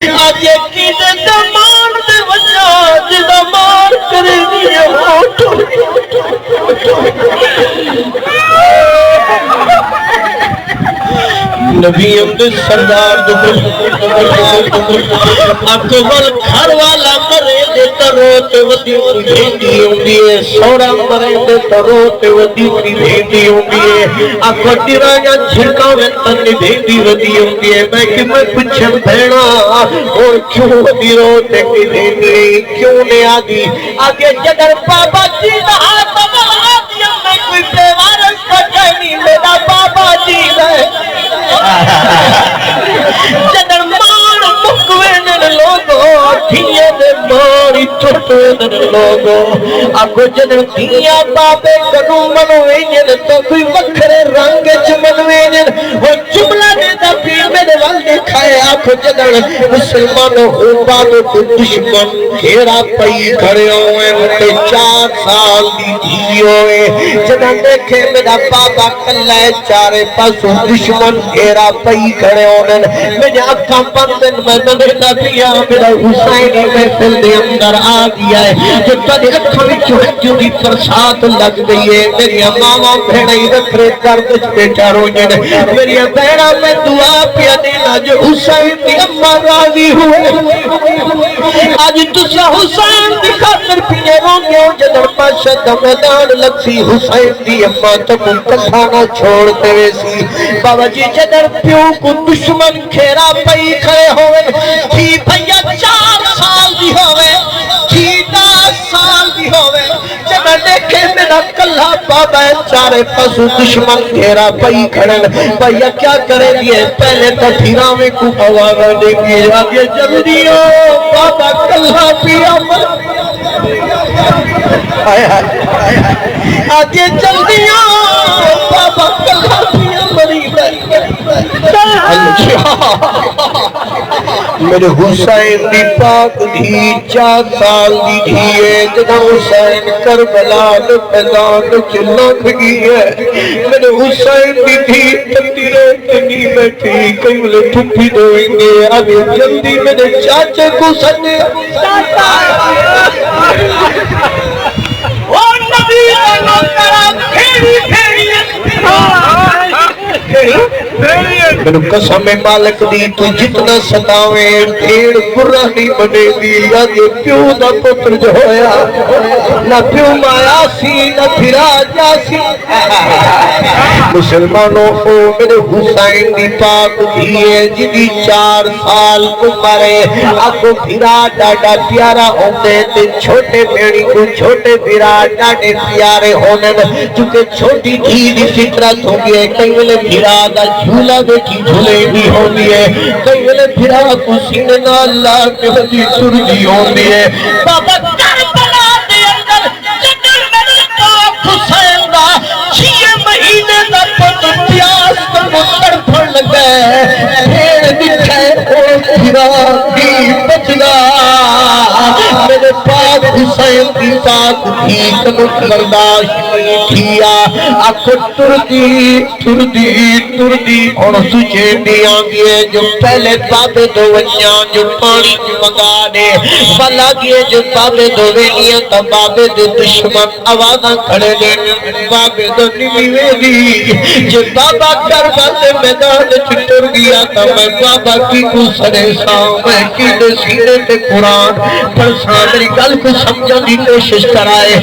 آج کی دمان دے وجہ دمان کرے دیئے ہوٹ نبی امد سردار اکبر گھر والا مرے دے تروت ودی بھیندی ہوندیے سورا مرے دے تروت ودی بھیندی ہوندیے اکبر ڈرایا جھرکا ویتن بھیندی ودی ہوندیے میں کہ میں پچھن بھینا اور کیوں ودی روتے کی بھیندی کیوں نے آدھی آگے جگر بابا جی نہا بابا آدھی میں کوئی بیوارس کا کہنی میرا بابا جی ہے جدر مان مکوینن لوگو دھیے دے ماری چھوٹوینن لوگو آگو جدر دھیا بابے کنو منوینن تو کوئی وکھرے رنگ چ منوینن وہ جملہ دے دا پیر میرے والدے کھائے آگو جدر مسلمانوں اوبانوں کو دشمن گھیرا پئی کھڑے ہوئے انتے 4 سال دی دھی ہوئے جدر دیکھے میرا بابا کلے چارے پاسوں دشمن گھیرا پئی کھڑے ہونے میں اکھاں بندن میں نہ پیا میرا حسینی محفل دے اندر آ گیا ہے جو تیرے اکھاں وچ ہنجو دی برسات لگ گئی ہے میری ماواں بھیڑائی رکھرے درد بیٹھا رونے میری بہنا میں دعا پیا دینا جو حسین دی اماں راضی ہوئے آج تسا حسین دی خاطر پیے رونے جدر پاشد میدان لگسی حسین دی اماں تک کھانا چھوڑتے ویسی بابا جی جدر پیوں کو دشمن کھیرا پئی کھڑے ہوئے تھی بھیا 4 سال دی ہوئے تھی 10 سال دی ہوئے جدر دیکھے میرا کلہ بابا چارے پسو دشمن کھیرا پئی کھڑے بھیا کیا کرے دیئے پہلے تو پھیراوے کو آواز دے گی آگے جب دیو بابا کلہ پیا آگے جلدیاں بابا کلہ پیا مری میرے حسین دی پاک دی 4 سال دی دھیے جنہ حسین کربلا میدان چلک گئی ہے میرے حسین دی دھی تندی روتنی بیٹھی کئی ملے ٹھپی دوئیں گے آگے جلدی میرے چاچے کو سنے اور نبی اللہ کرا پھیری پھیری میرے قسم مالک دی تو جتنا ستاویں دھیڑ قرآنی بنے دی آگے پیو دا پتر جو ہویا نہ پیو مایا سی نہ پھرا جاسی مسلمانوں کو میرے حسین دی پاک دیئے جدی 4 سال کو مرے آگو پھرا ڈاڈا پیارا ہونے تے چھوٹے بیڑی کو چھوٹے پھرا ڈاڈے پیارے ہونے چونکہ چھوٹی دھی دی فطرت ہوں گے کئی ملے پھرا دا جھولا بیٹھی جھولے بھی ہوندی ہے کئی ملے پھرا کو سیننا اللہ کے وجی سرجی ہوندی ہے بابا کربلا دے اندر جگر میرے پاک حسین دا 6 مہینے دا پتر پیاس کر مطر پھڑ لگے پھیڑ دکھے اور پھرا دی بچنا میرے پاک حسین کی پاک تھی کنک برداشت نہیں کیا آکھو تردی اور سچے دیاں گئے جو پہلے بابے دو ونیاں جو پانی کی مگا دے بلا گئے جو بابے دو ونیاں تا بابے دو دشمن آوازاں کھڑے دے بابے دو نمیوے دی جو بابا کربلا میدان چھٹر گیا تا میں بابا کی کو سرے ساں میں کی دے سینے تے قرآن پر سامری گل کو سمجھا دی کوشش کرائے